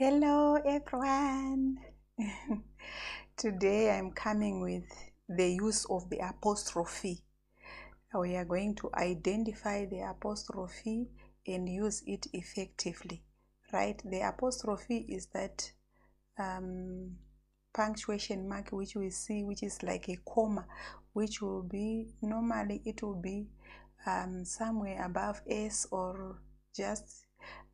Hello everyone. Today I'm coming with the use of the apostrophe. We are going to identify the apostrophe and use it effectively, right? The apostrophe is that punctuation mark which we see, which is like a comma, which will be, normally it will be somewhere above S or just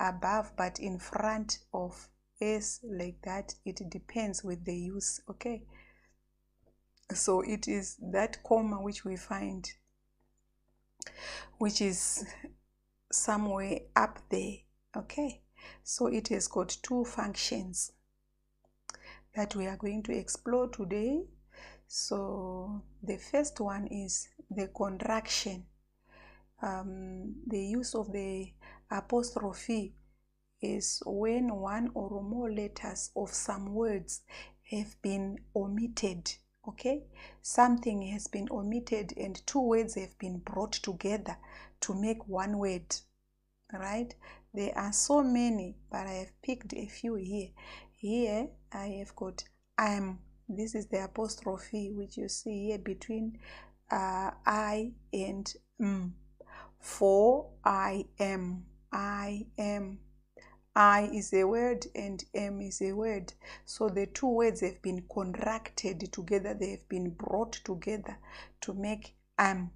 above, but in front of S like that. It depends with the use, okay? So it is that comma which we find, which is somewhere up there, okay? So it has got two functions that we are going to explore today. So the first one is the contraction. The use of the apostrophe is when one or more letters of some words have been omitted, okay? Something has been omitted and two words have been brought together to make one word, right? There are so many, but I have picked a few here. Here I have got am. This is the apostrophe which you see here between I and m. For I am. I am. I is a word and M is a word. So the two words have been contracted together. They have been brought together to make am.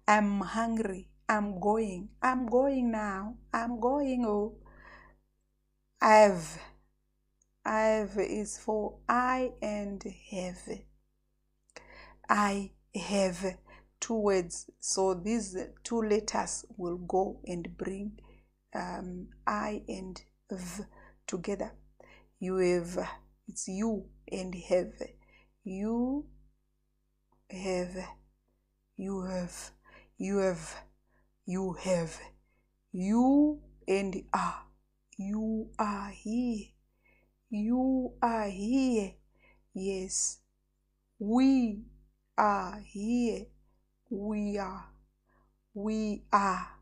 I'm hungry. I'm going. I'm going now. I'm going. Oh. I've is for I and have. I have two words. So these two letters will go and bring I and V together. You have, it's you and have. You have, you have, you have, you have. You and are. You are here. You are here. Yes. We are here. We are. We are.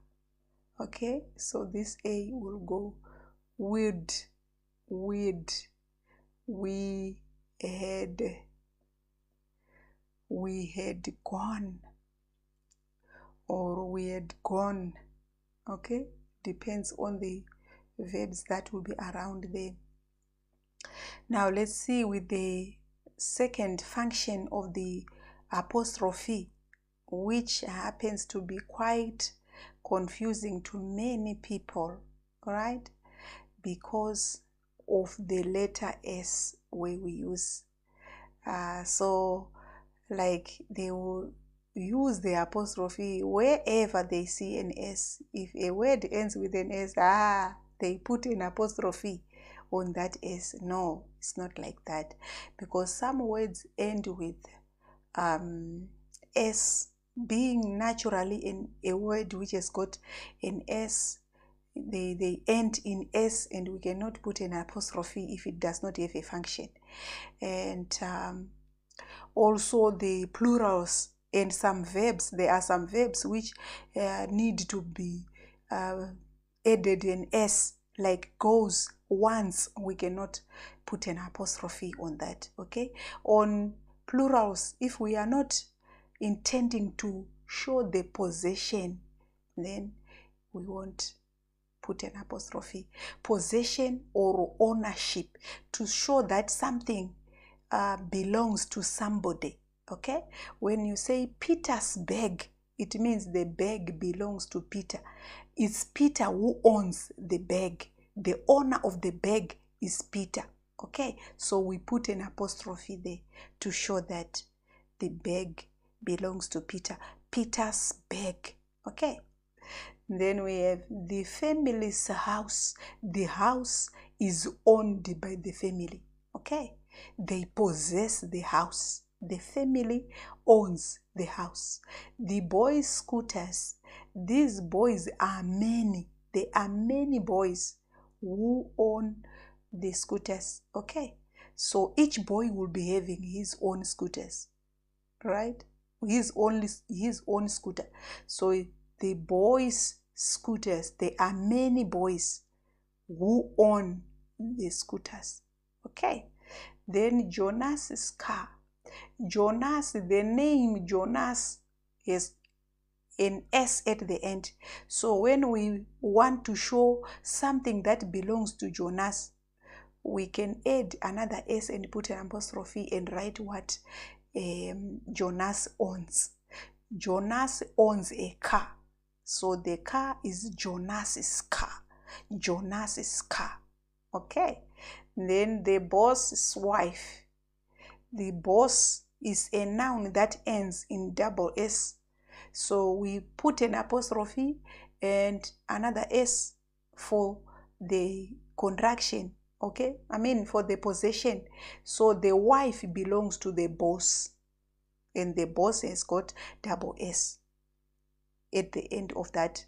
Okay, so this A will go with, we had gone, or we had gone, okay? Depends on the verbs that will be around there. Now let's see with the second function of the apostrophe, which happens to be quite confusing to many people, right? Because of the letter S where we use. So like they will use the apostrophe wherever they see an S. If a word ends with an S, they put an apostrophe on that S. No, it's not like that, because some words end with S. Being naturally in a word which has got an S, they end in S, and we cannot put an apostrophe if it does not have a function. And also the plurals and some verbs. There are some verbs which need to be added an S, like goes, once. We cannot put an apostrophe on that, okay? On plurals, if we are not intending to show the possession, then we won't put an apostrophe. Possession or ownership, to show that something belongs to somebody, okay? When you say Peter's bag, it means the bag belongs to Peter. It's Peter who owns the bag. The owner of the bag is Peter, okay? So we put an apostrophe there to show that the bag belongs to Peter. Peter's bag, okay? Then we have the family's house. The house is owned by the family, okay? They possess the house. The family owns the house. The boys' scooters. These boys are many. There are many boys who own the scooters, okay? So each boy will be having his own scooters, right? His own scooter. So the boys' scooters, there are many boys who own the scooters. Okay. Then Jonas's car. Jonas, the name Jonas is an S at the end. So when we want to show something that belongs to Jonas, we can add another S and put an apostrophe and write what Jonas owns. Jonas owns a car. So the car is Jonas's car. Jonas's car. Okay. Then the boss's wife. The boss is a noun that ends in double S. So we put an apostrophe and another S for the contraction. Okay, I mean for the possession. So the wife belongs to the boss, and the boss has got double S at the end of that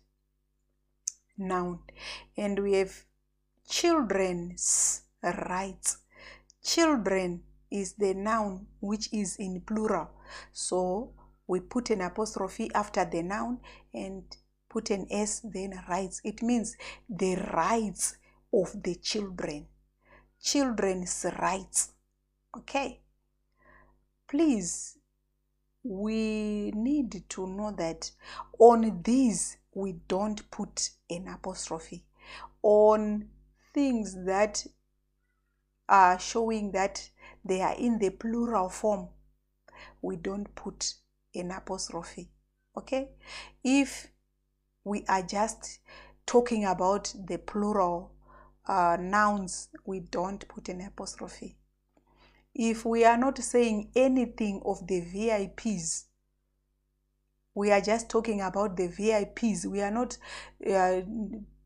noun. And we have children's rights. Children is the noun which is in plural. So we put an apostrophe after the noun and put an S, then rights. It means the rights of the children. Children's rights. Okay. Please, we need to know that on these we don't put an apostrophe. On things that are showing that they are in the plural form, we don't put an apostrophe. Okay. If we are just talking about the plural nouns, we don't put an apostrophe. If we are not saying anything of the VIPs, we are just talking about the VIPs. We are not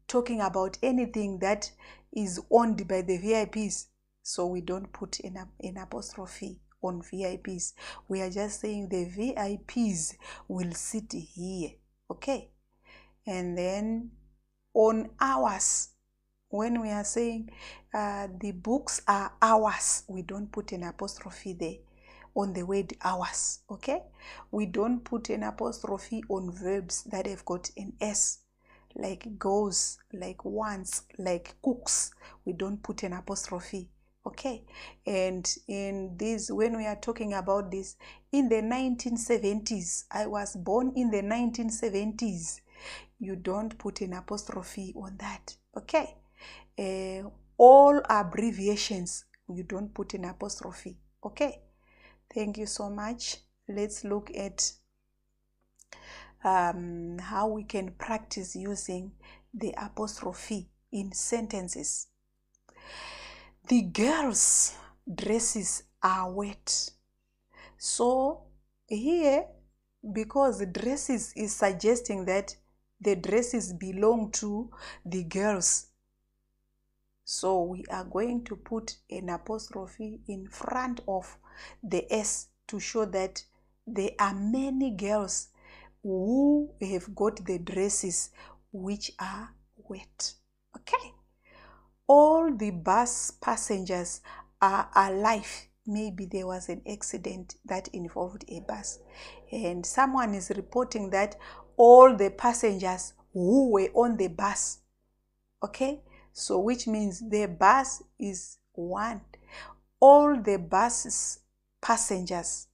talking about anything that is owned by the VIPs. So we don't put an apostrophe on VIPs. We are just saying the VIPs will sit here. Okay. And then on ours, when we are saying the books are ours, we don't put an apostrophe there on the word ours. Okay. We don't put an apostrophe on verbs that have got an S, like goes, like wants, like cooks. We don't put an apostrophe. Okay. And in this, when we are talking about this, in the 1970s, I was born in the 1970s. You don't put an apostrophe on that. Okay. All abbreviations, you don't put an apostrophe. Okay. Thank you so much. Let's look at how we can practice using the apostrophe in sentences. The girls' dresses are wet. So here, because dresses is suggesting that the dresses belong to the girls, so we are going to put an apostrophe in front of the S to show that there are many girls who have got the dresses which are wet. Okay. All the bus passengers are alive. Maybe there was an accident that involved a bus, and someone is reporting that all the passengers who were on the bus. Okay. So which means the bus is one. All the bus's passengers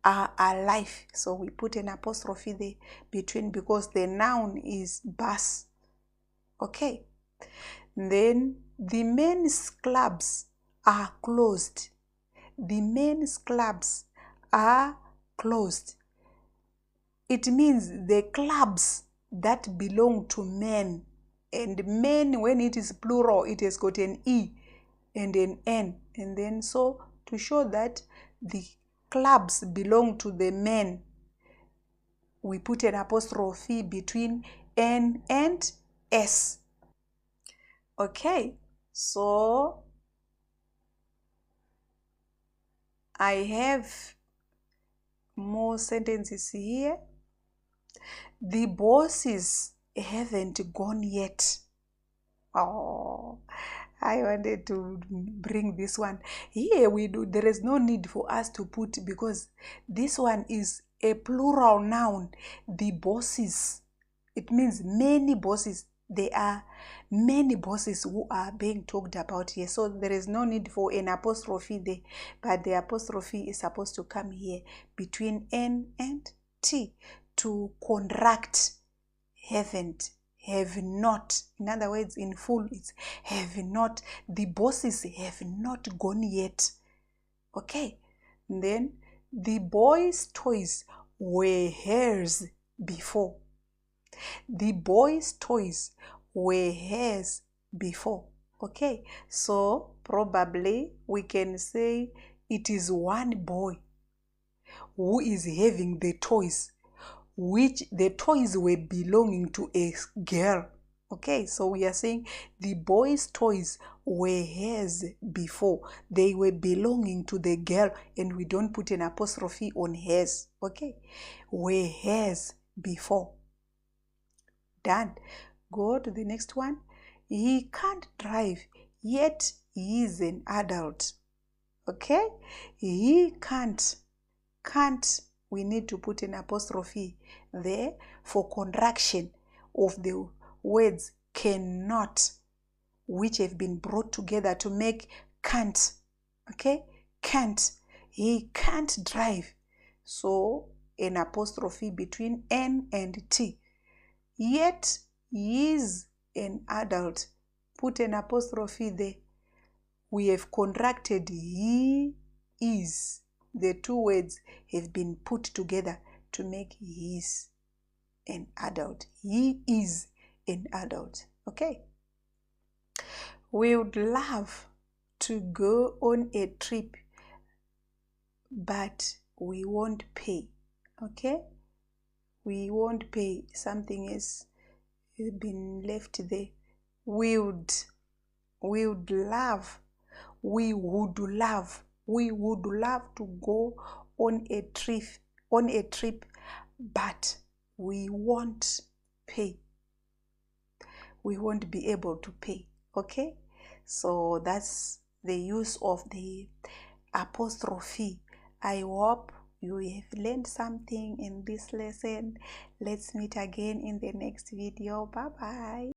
are alive. So we put an apostrophe there between, because the noun is bus. Okay. Then the men's clubs are closed. The men's clubs are closed. It means the clubs that belong to men. And men, when it is plural, it has got an E and an N. And then so to show that the clubs belong to the men, we put an apostrophe between N and S. Okay, so I have more sentences here. The bosses haven't gone yet. Oh, I wanted to bring this one. Here we do, there is no need for us to put, because this one is a plural noun. The bosses. It means many bosses. there are many bosses who are being talked about here, so there is no need for an apostrophe there, but the apostrophe is supposed to come here between N and T to contract haven't, have not. In other words, in full, it's have not. The bosses have not gone yet. Okay, and then the boys' toys were hers before. The boys' toys were hers before. Okay, so probably we can say it is one boy who is having the toys, which the toys were belonging to a girl. Okay, so we are saying the boys' toys were hers before. They were belonging to the girl, and we don't put an apostrophe on hers. Okay, were hers before. Done. Go to the next one. He can't drive, yet he is an adult. Okay, he can't, we need to put an apostrophe there for contraction of the words cannot, which have been brought together to make can't. Okay, can't, he can't drive, so an apostrophe between N and T. Yet he is an adult, put an apostrophe there. We have contracted he is. The two words have been put together to make he is an adult. He is an adult. Okay. We would love to go on a trip, but we won't pay. Okay. We won't pay. Something has been left there. We would love to go on a trip, but we won't pay. We won't be able to pay. Okay, so that's the use of the apostrophe. I hope you have learned something in this lesson. Let's meet again in the next video. Bye bye.